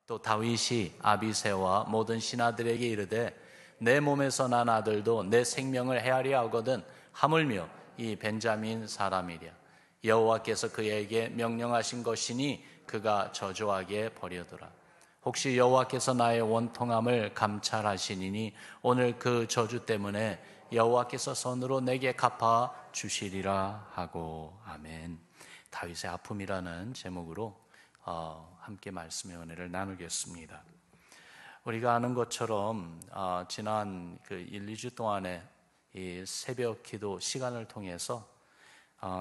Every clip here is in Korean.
또 다윗이 아비새와 모든 신하들에게 이르되 내 몸에서 난 아들도 내 생명을 헤아려 하거든 하물며 이 벤자민 사람이랴. 여호와께서 그에게 명령하신 것이니 그가 저주하게 버려두라. 혹시 여호와께서 나의 원통함을 감찰하시니니 오늘 그 저주 때문에 여호와께서 선으로 내게 갚아 주시리라 하고. 아멘. 다윗의 아픔이라는 제목으로 함께 말씀의 은혜를 나누겠습니다. 우리가 아는 것처럼 지난 그 1, 2주 동안에 이 새벽 기도 시간을 통해서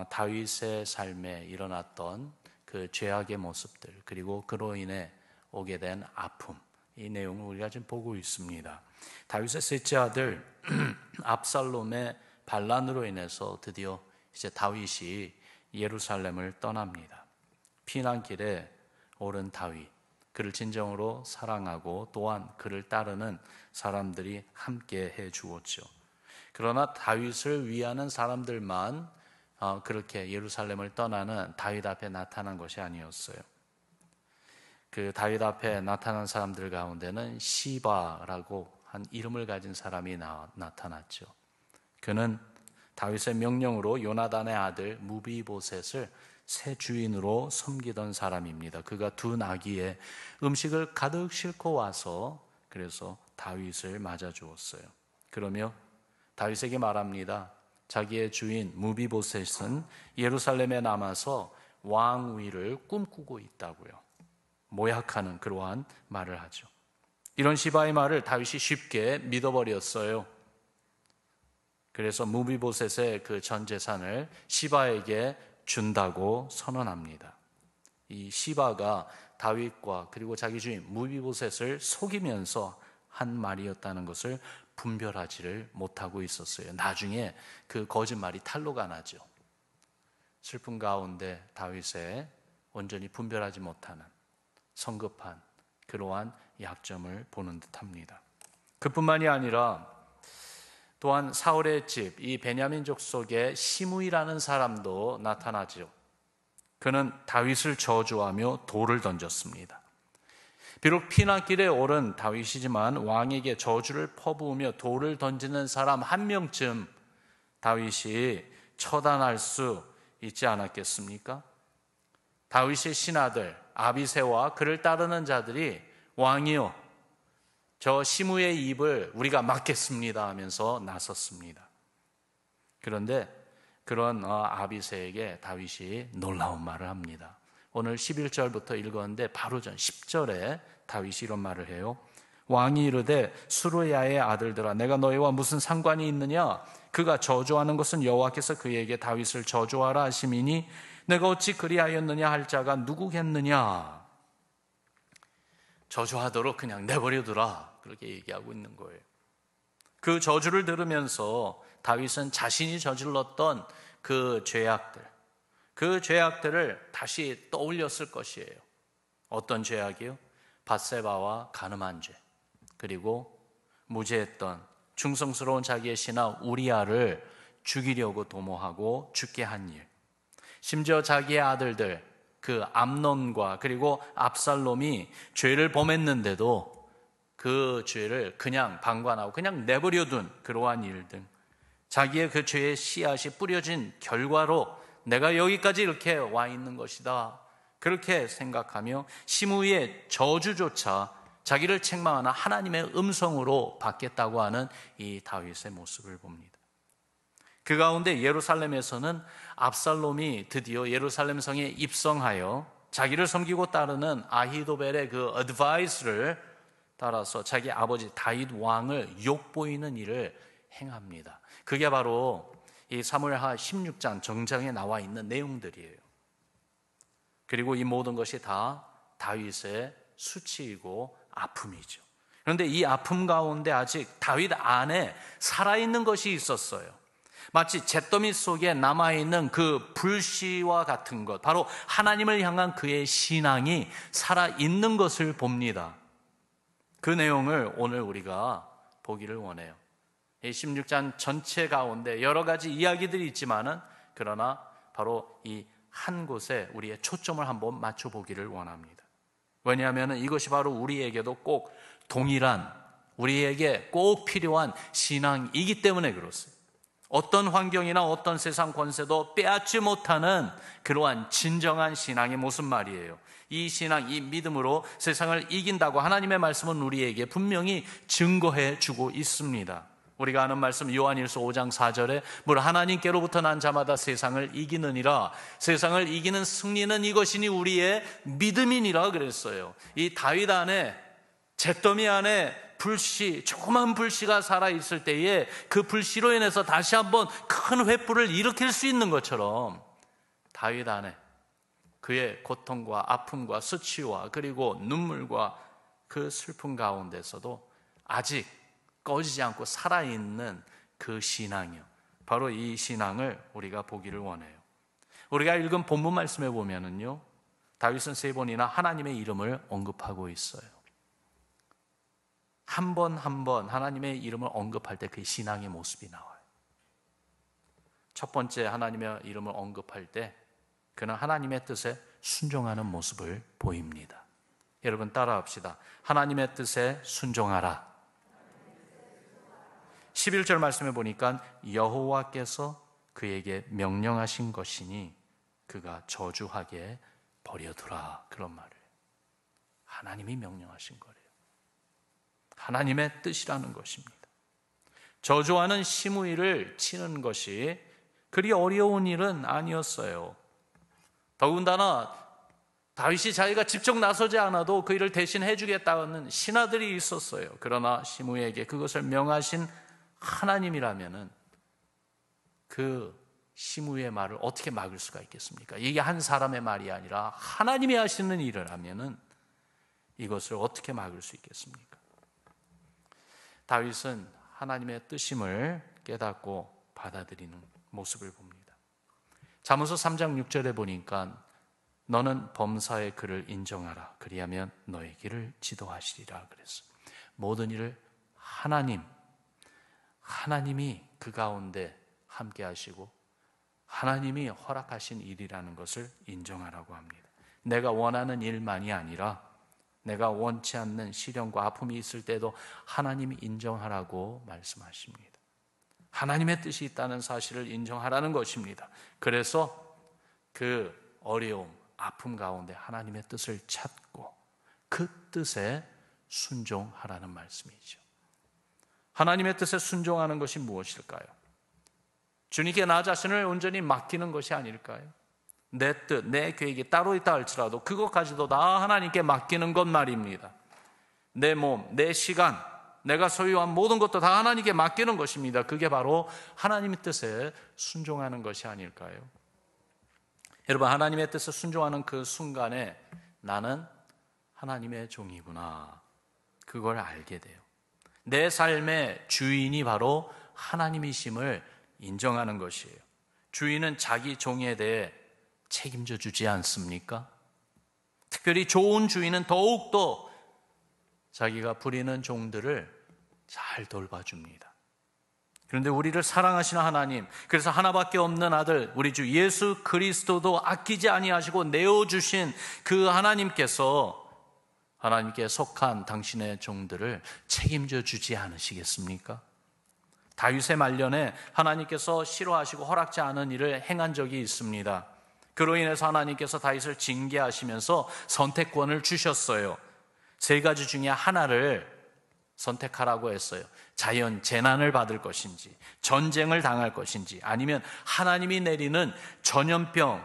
다윗의 삶에 일어났던 그 죄악의 모습들, 그리고 그로 인해 오게 된 아픔, 이 내용을 우리가 지금 보고 있습니다. 다윗의 셋째 아들 압살롬의 반란으로 인해서 드디어 이제 다윗이 예루살렘을 떠납니다. 피난길에 오른 다윗, 그를 진정으로 사랑하고 또한 그를 따르는 사람들이 함께 해 주었죠. 그러나 다윗을 위하는 사람들만 그렇게 예루살렘을 떠나는 다윗 앞에 나타난 것이 아니었어요. 그 다윗 앞에 나타난 사람들 가운데는 시바라고 한 이름을 가진 사람이 나타났죠. 그는 다윗의 명령으로 요나단의 아들 무비보셋을 새 주인으로 섬기던 사람입니다. 그가 두 나귀에 음식을 가득 싣고 와서 그래서 다윗을 맞아 주었어요. 그러며 다윗에게 말합니다. 자기의 주인 무비보셋은 예루살렘에 남아서 왕위를 꿈꾸고 있다고요. 모약하는 그러한 말을 하죠. 이런 시바의 말을 다윗이 쉽게 믿어버렸어요. 그래서 무비보셋의 그 전 재산을 시바에게 준다고 선언합니다. 이 시바가 다윗과 그리고 자기 주인 무비보셋을 속이면서 한 말이었다는 것을 분별하지를 못하고 있었어요. 나중에 그 거짓말이 탄로가 나죠. 슬픔 가운데 다윗의 온전히 분별하지 못하는 성급한 그러한 약점을 보는 듯합니다. 그뿐만이 아니라 또한 사울의 집, 이 베냐민족 속에 시므이라는 사람도 나타나죠. 그는 다윗을 저주하며 돌을 던졌습니다. 비록 피난길에 오른 다윗이지만 왕에게 저주를 퍼부으며 돌을 던지는 사람 한 명쯤 다윗이 처단할 수 있지 않았겠습니까? 다윗의 신하들 아비새와 그를 따르는 자들이 왕이요, 저 시므의 입을 우리가 막겠습니다 하면서 나섰습니다. 그런데 그런 아비새에게 다윗이 놀라운 말을 합니다. 오늘 11절부터 읽었는데 바로 전 10절에 다윗이 이런 말을 해요. 왕이 이르되 수르야의 아들들아 내가 너희와 무슨 상관이 있느냐? 그가 저주하는 것은 여호와께서 그에게 다윗을 저주하라 하심이니 내가 어찌 그리하였느냐 할 자가 누구겠느냐? 저주하도록 그냥 내버려두라, 그렇게 얘기하고 있는 거예요. 그 저주를 들으면서 다윗은 자신이 저질렀던 그 죄악들을 다시 떠올렸을 것이에요. 어떤 죄악이요? 밧세바와 간음한 죄, 그리고 무죄했던 충성스러운 자기의 신하 우리아를 죽이려고 도모하고 죽게 한 일, 심지어 자기의 아들들 그 암논과 그리고 압살롬이 죄를 범했는데도 그 죄를 그냥 방관하고 그냥 내버려둔 그러한 일 등, 자기의 그 죄의 씨앗이 뿌려진 결과로 내가 여기까지 이렇게 와 있는 것이다, 그렇게 생각하며 시므이의 저주조차 자기를 책망하는 하나님의 음성으로 받겠다고 하는 이 다윗의 모습을 봅니다. 그 가운데 예루살렘에서는 압살롬이 드디어 예루살렘 성에 입성하여 자기를 섬기고 따르는 아히도벨의 그 어드바이스를 따라서 자기 아버지 다윗 왕을 욕보이는 일을 행합니다. 그게 바로 이 사무엘하 16장 정장에 나와 있는 내용들이에요. 그리고 이 모든 것이 다 다윗의 수치이고 아픔이죠. 그런데 이 아픔 가운데 아직 다윗 안에 살아있는 것이 있었어요. 마치 잿더미 속에 남아있는 그 불씨와 같은 것, 바로 하나님을 향한 그의 신앙이 살아있는 것을 봅니다. 그 내용을 오늘 우리가 보기를 원해요. 이 16장 전체 가운데 여러 가지 이야기들이 있지만은, 그러나 바로 이 한 곳에 우리의 초점을 한번 맞춰보기를 원합니다. 왜냐하면 이것이 바로 우리에게도 꼭 동일한, 우리에게 꼭 필요한 신앙이기 때문에 그렇습니다. 어떤 환경이나 어떤 세상 권세도 빼앗지 못하는 그러한 진정한 신앙의 모습 말이에요. 이 신앙, 이 믿음으로 세상을 이긴다고 하나님의 말씀은 우리에게 분명히 증거해 주고 있습니다. 우리가 아는 말씀 요한일서 5장 4절에 물 하나님께로부터 난 자마다 세상을 이기느니라, 세상을 이기는 승리는 이것이니 우리의 믿음이니라 그랬어요. 이 다윗 안에, 잿더미 안에 불씨, 조그만 불씨가 살아있을 때에 그 불씨로 인해서 다시 한번 큰 횃불을 일으킬 수 있는 것처럼 다윗 안에 그의 고통과 아픔과 수치와 그리고 눈물과 그 슬픔 가운데서도 아직 꺼지지 않고 살아있는 그 신앙이요, 바로 이 신앙을 우리가 보기를 원해요. 우리가 읽은 본문 말씀에 보면은요, 다윗은 3번이나 하나님의 이름을 언급하고 있어요. 한 번 한 번 하나님의 이름을 언급할 때 그 신앙의 모습이 나와요. 첫 번째 하나님의 이름을 언급할 때 그는 하나님의 뜻에 순종하는 모습을 보입니다. 여러분 따라합시다. 하나님의 뜻에 순종하라. 11절 말씀에 보니까 여호와께서 그에게 명령하신 것이니 그가 저주하게 버려두라, 그런 말을. 하나님이 명령하신 거래요. 하나님의 뜻이라는 것입니다. 저주하는 시므이를 치는 것이 그리 어려운 일은 아니었어요. 더군다나 다윗이 자기가 직접 나서지 않아도 그 일을 대신 해주겠다는 신하들이 있었어요. 그러나 시므이에게 그것을 명하신 하나님이라면은 그 시므이의 말을 어떻게 막을 수가 있겠습니까? 이게 한 사람의 말이 아니라 하나님이 하시는 일을 하면은 이것을 어떻게 막을 수 있겠습니까? 다윗은 하나님의 뜻임을 깨닫고 받아들이는 모습을 봅니다. 잠언서 3장 6절에 보니까 너는 범사의 그를 인정하라, 그리하면 너의 길을 지도하시리라 그랬어요. 모든 일을 하나님이 그 가운데 함께 하시고 하나님이 허락하신 일이라는 것을 인정하라고 합니다. 내가 원하는 일만이 아니라 내가 원치 않는 시련과 아픔이 있을 때도 하나님이 인정하라고 말씀하십니다. 하나님의 뜻이 있다는 사실을 인정하라는 것입니다. 그래서 그 어려움, 아픔 가운데 하나님의 뜻을 찾고 그 뜻에 순종하라는 말씀이죠. 하나님의 뜻에 순종하는 것이 무엇일까요? 주님께 나 자신을 온전히 맡기는 것이 아닐까요? 내 뜻, 내 계획이 따로 있다 할지라도 그것까지도 다 하나님께 맡기는 것 말입니다. 내 몸, 내 시간, 내가 소유한 모든 것도 다 하나님께 맡기는 것입니다. 그게 바로 하나님의 뜻에 순종하는 것이 아닐까요? 여러분, 하나님의 뜻에 순종하는 그 순간에 나는 하나님의 종이구나, 그걸 알게 돼요. 내 삶의 주인이 바로 하나님이심을 인정하는 것이에요. 주인은 자기 종에 대해 책임져 주지 않습니까? 특별히 좋은 주인은 더욱더 자기가 부리는 종들을 잘 돌봐줍니다. 그런데 우리를 사랑하시는 하나님, 그래서 하나밖에 없는 아들 우리 주 예수 그리스도도 아끼지 아니하시고 내어주신 그 하나님께서 하나님께 속한 당신의 종들을 책임져 주지 않으시겠습니까? 다윗의 말년에 하나님께서 싫어하시고 허락지 않은 일을 행한 적이 있습니다. 그로 인해서 하나님께서 다윗을 징계하시면서 선택권을 주셨어요. 3가지 중에 하나를 선택하라고 했어요. 자연 재난을 받을 것인지, 전쟁을 당할 것인지, 아니면 하나님이 내리는 전염병,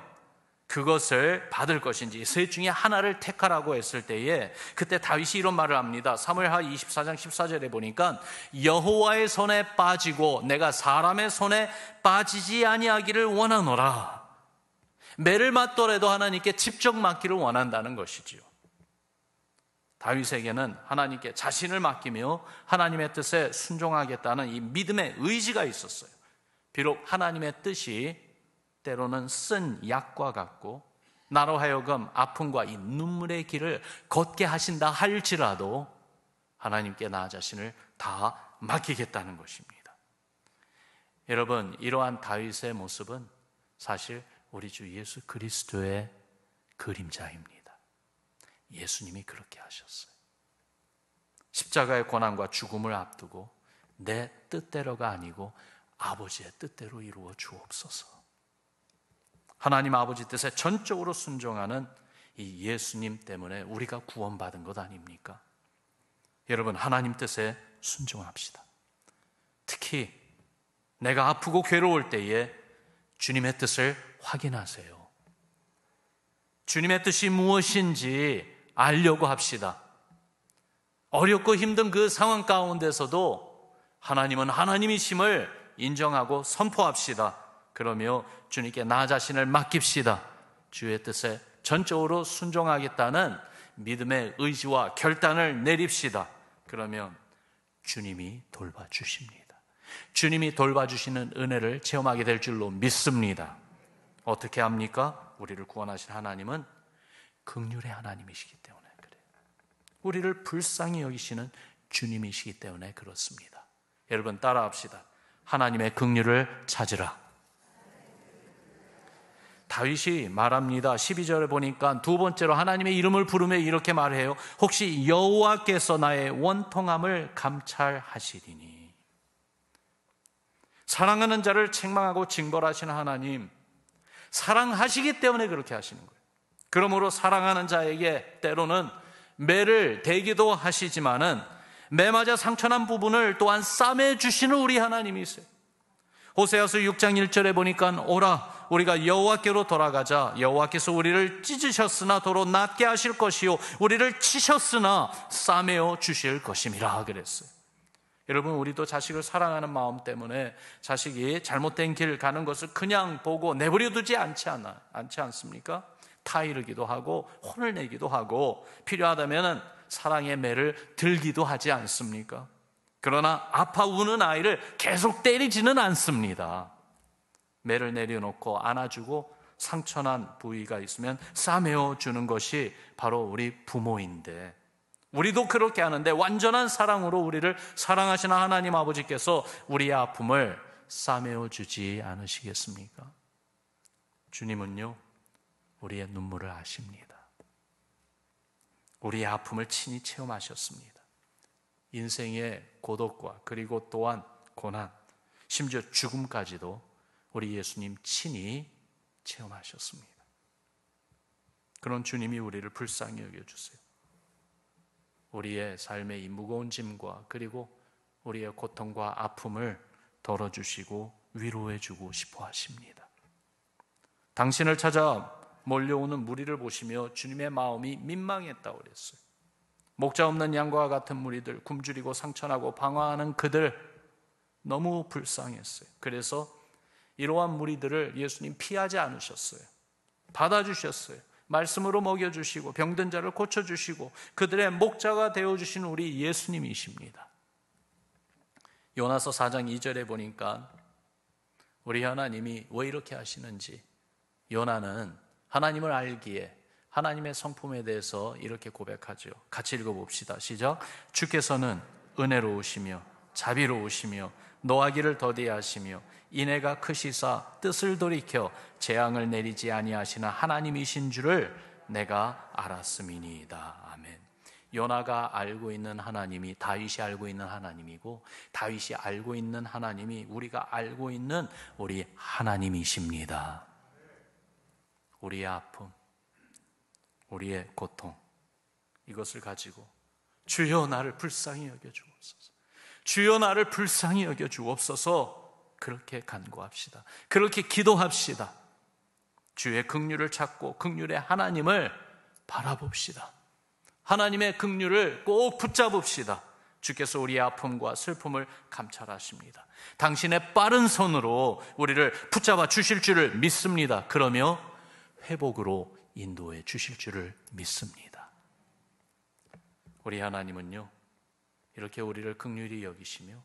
그것을 받을 것인지, 셋 중에 하나를 택하라고 했을 때에 그때 다윗이 이런 말을 합니다. 사무엘하 24장 14절에 보니까 여호와의 손에 빠지고 내가 사람의 손에 빠지지 아니하기를 원하노라. 매를 맞더라도 하나님께 직접 맡기를 원한다는 것이지요. 다윗에게는 하나님께 자신을 맡기며 하나님의 뜻에 순종하겠다는 이 믿음의 의지가 있었어요. 비록 하나님의 뜻이 때로는 쓴 약과 같고 나로 하여금 아픔과 이 눈물의 길을 걷게 하신다 할지라도 하나님께 나 자신을 다 맡기겠다는 것입니다. 여러분, 이러한 다윗의 모습은 사실 우리 주 예수 그리스도의 그림자입니다. 예수님이 그렇게 하셨어요. 십자가의 고난과 죽음을 앞두고 내 뜻대로가 아니고 아버지의 뜻대로 이루어 주옵소서. 하나님 아버지 뜻에 전적으로 순종하는 이 예수님 때문에 우리가 구원받은 것 아닙니까? 여러분, 하나님 뜻에 순종합시다. 특히 내가 아프고 괴로울 때에 주님의 뜻을 확인하세요. 주님의 뜻이 무엇인지 알려고 합시다. 어렵고 힘든 그 상황 가운데서도 하나님은 하나님이심을 인정하고 선포합시다. 그러며 주님께 나 자신을 맡깁시다. 주의 뜻에 전적으로 순종하겠다는 믿음의 의지와 결단을 내립시다. 그러면 주님이 돌봐주십니다. 주님이 돌봐주시는 은혜를 체험하게 될 줄로 믿습니다. 어떻게 합니까? 우리를 구원하신 하나님은 긍휼의 하나님이시기 때문에 그래요. 우리를 불쌍히 여기시는 주님이시기 때문에 그렇습니다. 여러분 따라합시다. 하나님의 긍휼을 찾으라. 다윗이 말합니다. 12절에 보니까 두 번째로 하나님의 이름을 부르며 이렇게 말해요. 혹시 여호와께서 나의 원통함을 감찰하시리니. 사랑하는 자를 책망하고 징벌하시는 하나님, 사랑하시기 때문에 그렇게 하시는 거예요. 그러므로 사랑하는 자에게 때로는 매를 대기도 하시지만은 매 맞아 상처난 부분을 또한 싸매주시는 우리 하나님이세요. 호세아서 6장 1절에 보니까 오라 우리가 여호와께로 돌아가자. 여호와께서 우리를 찢으셨으나 도로 낫게 하실 것이요 우리를 치셨으나 싸매어 주실 것임이라 그랬어요. 여러분, 우리도 자식을 사랑하는 마음 때문에 자식이 잘못된 길 가는 것을 그냥 보고 내버려 두지 않지 않습니까? 타이르기도 하고 혼을 내기도 하고 필요하다면 사랑의 매를 들기도 하지 않습니까? 그러나 아파 우는 아이를 계속 때리지는 않습니다. 매를 내려놓고 안아주고 상처난 부위가 있으면 싸매어 주는 것이 바로 우리 부모인데, 우리도 그렇게 하는데 완전한 사랑으로 우리를 사랑하시는 하나님 아버지께서 우리의 아픔을 싸매어 주지 않으시겠습니까? 주님은요, 우리의 눈물을 아십니다. 우리의 아픔을 친히 체험하셨습니다. 인생의 고독과 그리고 또한 고난, 심지어 죽음까지도 우리 예수님 친히 체험하셨습니다. 그런 주님이 우리를 불쌍히 여겨주세요. 우리의 삶의 이 무거운 짐과 그리고 우리의 고통과 아픔을 덜어주시고 위로해주고 싶어 하십니다. 당신을 찾아 몰려오는 무리를 보시며 주님의 마음이 민망했다고 그랬어요. 목자 없는 양과 같은 무리들, 굶주리고 상처나고 방황하는 그들 너무 불쌍했어요. 그래서 이러한 무리들을 예수님 피하지 않으셨어요. 받아주셨어요. 말씀으로 먹여주시고 병든 자를 고쳐주시고 그들의 목자가 되어주신 우리 예수님이십니다. 요나서 4장 2절에 보니까 우리 하나님이 왜 이렇게 하시는지, 요나는 하나님을 알기에 하나님의 성품에 대해서 이렇게 고백하죠. 같이 읽어봅시다. 시작. 주께서는 은혜로우시며 자비로우시며 노하기를 더디하시며 인애가 크시사 뜻을 돌이켜 재앙을 내리지 아니하시는 하나님이신 줄을 내가 알았음이니이다. 아멘. 요나가 알고 있는 하나님이 다윗이 알고 있는 하나님이고, 다윗이 알고 있는 하나님이 우리가 알고 있는 우리 하나님이십니다. 우리의 아픔, 우리의 고통, 이것을 가지고 주여 나를 불쌍히 여겨주옵소서, 주여 나를 불쌍히 여겨주옵소서, 그렇게 간구합시다. 그렇게 기도합시다. 주의 긍휼을 찾고 긍휼의 하나님을 바라봅시다. 하나님의 긍휼을 꼭 붙잡읍시다. 주께서 우리의 아픔과 슬픔을 감찰하십니다. 당신의 빠른 손으로 우리를 붙잡아 주실 줄을 믿습니다. 그러며 회복으로 인도해 주실 줄을 믿습니다. 우리 하나님은요, 이렇게 우리를 긍휼히 여기시며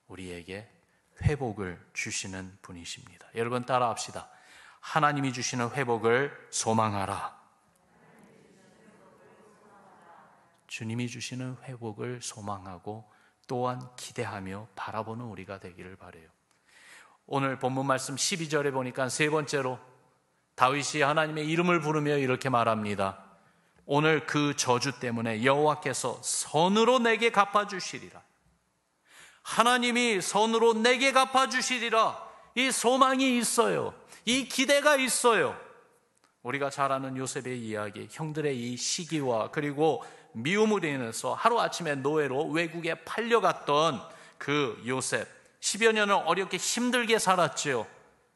우리에게 회복을 주시는 분이십니다. 여러분 따라합시다. 하나님이 주시는 회복을 소망하라. 주님이 주시는 회복을 소망하고 또한 기대하며 바라보는 우리가 되기를 바라요. 오늘 본문 말씀 12절에 보니까 세 번째로 다윗이 하나님의 이름을 부르며 이렇게 말합니다. 오늘 그 저주 때문에 여호와께서 선으로 내게 갚아주시리라. 하나님이 선으로 내게 갚아주시리라. 이 소망이 있어요. 이 기대가 있어요. 우리가 잘 아는 요셉의 이야기, 형들의 이 시기와 그리고 미움으로 인해서 하루아침에 노예로 외국에 팔려갔던 그 요셉, 10여 년을 어렵게 힘들게 살았지요.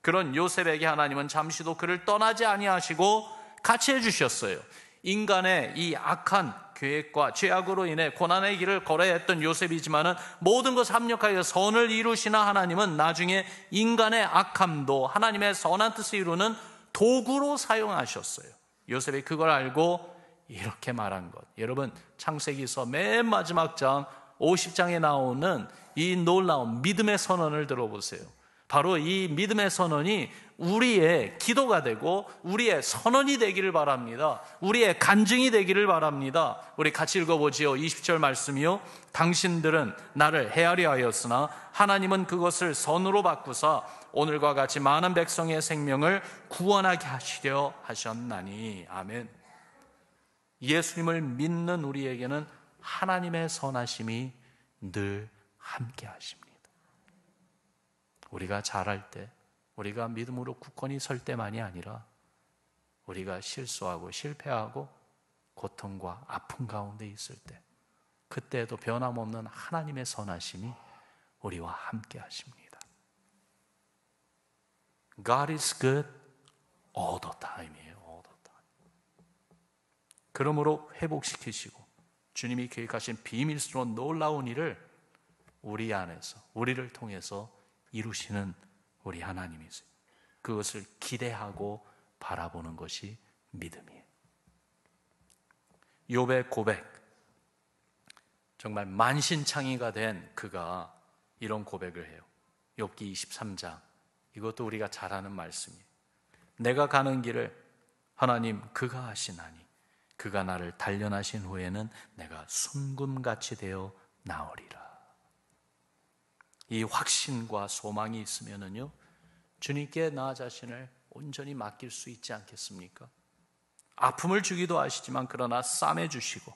그런 요셉에게 하나님은 잠시도 그를 떠나지 아니하시고 같이 해주셨어요. 인간의 이 악한 계획과 죄악으로 인해 고난의 길을 걸어야 했던 요셉이지만은 모든 것을 합력하여 선을 이루시나 하나님은 나중에 인간의 악함도 하나님의 선한 뜻을 이루는 도구로 사용하셨어요. 요셉이 그걸 알고 이렇게 말한 것. 여러분, 창세기서 맨 마지막 장 50장에 나오는 이 놀라운 믿음의 선언을 들어보세요. 바로 이 믿음의 선언이 우리의 기도가 되고 우리의 선언이 되기를 바랍니다. 우리의 간증이 되기를 바랍니다. 우리 같이 읽어보지요. 20절 말씀이요. 당신들은 나를 헤아려 하였으나 하나님은 그것을 선으로 바꾸사 오늘과 같이 많은 백성의 생명을 구원하게 하시려 하셨나니. 아멘. 예수님을 믿는 우리에게는 하나님의 선하심이 늘 함께 하십니다. 우리가 잘할 때, 우리가 믿음으로 굳건히 설 때만이 아니라 우리가 실수하고 실패하고 고통과 아픔 가운데 있을 때, 그때에도 변함없는 하나님의 선하심이 우리와 함께 하십니다. God is good all the time이에요. all the time. 그러므로 회복시키시고 주님이 계획하신 비밀스러운 놀라운 일을 우리 안에서, 우리를 통해서 이루시는 우리 하나님이세요. 그것을 기대하고 바라보는 것이 믿음이에요. 욥의 고백, 정말 만신창이가 된 그가 이런 고백을 해요. 욥기 23장, 이것도 우리가 잘 아는 말씀이에요. 내가 가는 길을 하나님 그가 하시나니 그가 나를 단련하신 후에는 내가 순금같이 되어 나으리라. 이 확신과 소망이 있으면은요, 주님께 나 자신을 온전히 맡길 수 있지 않겠습니까? 아픔을 주기도 하시지만 그러나 싸매 주시고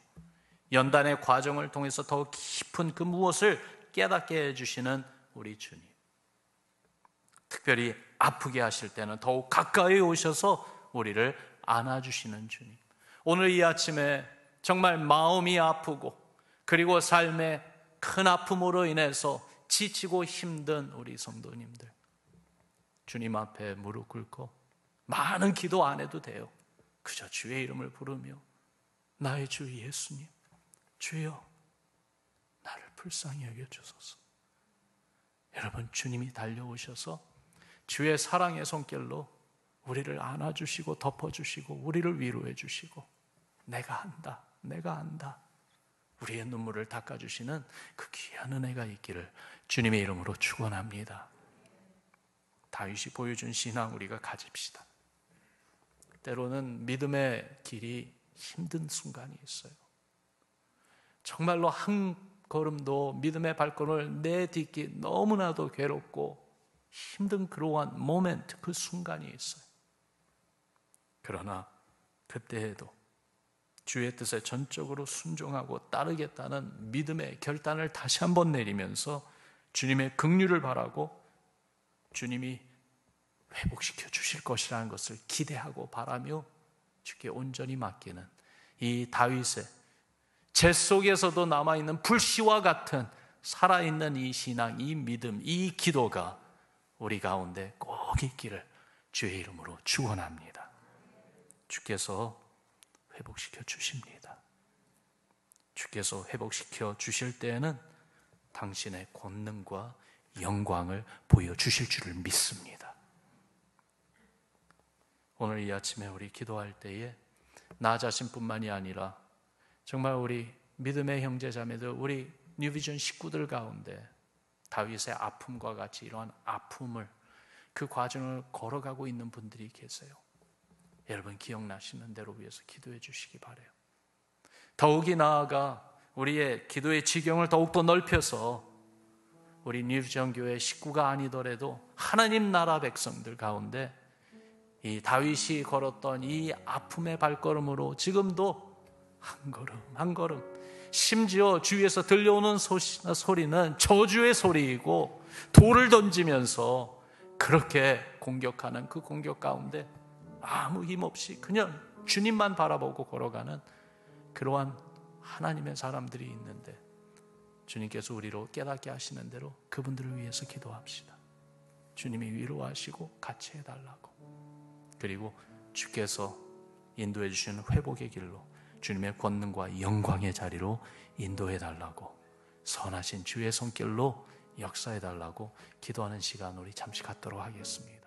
연단의 과정을 통해서 더욱 깊은 그 무엇을 깨닫게 해주시는 우리 주님. 특별히 아프게 하실 때는 더욱 가까이 오셔서 우리를 안아주시는 주님. 오늘 이 아침에 정말 마음이 아프고 그리고 삶의 큰 아픔으로 인해서 지치고 힘든 우리 성도님들, 주님 앞에 무릎 꿇고 많은 기도 안 해도 돼요. 그저 주의 이름을 부르며 나의 주 예수님, 주여 나를 불쌍히 여겨주소서. 여러분, 주님이 달려오셔서 주의 사랑의 손길로 우리를 안아주시고 덮어주시고 우리를 위로해 주시고 내가 한다, 내가 안다, 우리의 눈물을 닦아주시는 그 귀한 은혜가 있기를 주님의 이름으로 축원합니다. 다윗이 보여준 신앙 우리가 가집시다. 때로는 믿음의 길이 힘든 순간이 있어요. 정말로 한 걸음도 믿음의 발걸음을 내딛기 너무나도 괴롭고 힘든 그러한 모멘트, 그 순간이 있어요. 그러나 그때에도 주의 뜻에 전적으로 순종하고 따르겠다는 믿음의 결단을 다시 한번 내리면서 주님의 긍휼을 바라고 주님이 회복시켜 주실 것이라는 것을 기대하고 바라며 주께 온전히 맡기는 이 다윗의 제 속에서도 남아있는 불씨와 같은 살아있는 이 신앙, 이 믿음, 이 기도가 우리 가운데 꼭 있기를 주의 이름으로 축원합니다. 주께서 회복시켜 주십니다. 주께서 회복시켜 주실 때에는 당신의 권능과 영광을 보여주실 줄을 믿습니다. 오늘 이 아침에 우리 기도할 때에 나 자신뿐만이 아니라 정말 우리 믿음의 형제자매들, 우리 뉴비전 식구들 가운데 다윗의 아픔과 같이 이러한 아픔을, 그 과정을 걸어가고 있는 분들이 계세요. 여러분 기억나시는 대로 위해서 기도해 주시기 바라요. 더욱이 나아가 우리의 기도의 지경을 더욱더 넓혀서 우리 뉴비전 교회 식구가 아니더라도 하나님 나라 백성들 가운데 이 다윗이 걸었던 이 아픔의 발걸음으로 지금도 한 걸음 한 걸음, 심지어 주위에서 들려오는 소리는 저주의 소리이고 돌을 던지면서 그렇게 공격하는 그 공격 가운데 아무 힘없이 그냥 주님만 바라보고 걸어가는 그러한 하나님의 사람들이 있는데, 주님께서 우리로 깨닫게 하시는 대로 그분들을 위해서 기도합시다. 주님이 위로하시고 같이 해달라고, 그리고 주께서 인도해 주시는 회복의 길로, 주님의 권능과 영광의 자리로 인도해 달라고, 선하신 주의 손길로 역사해 달라고 기도하는 시간 우리 잠시 갖도록 하겠습니다.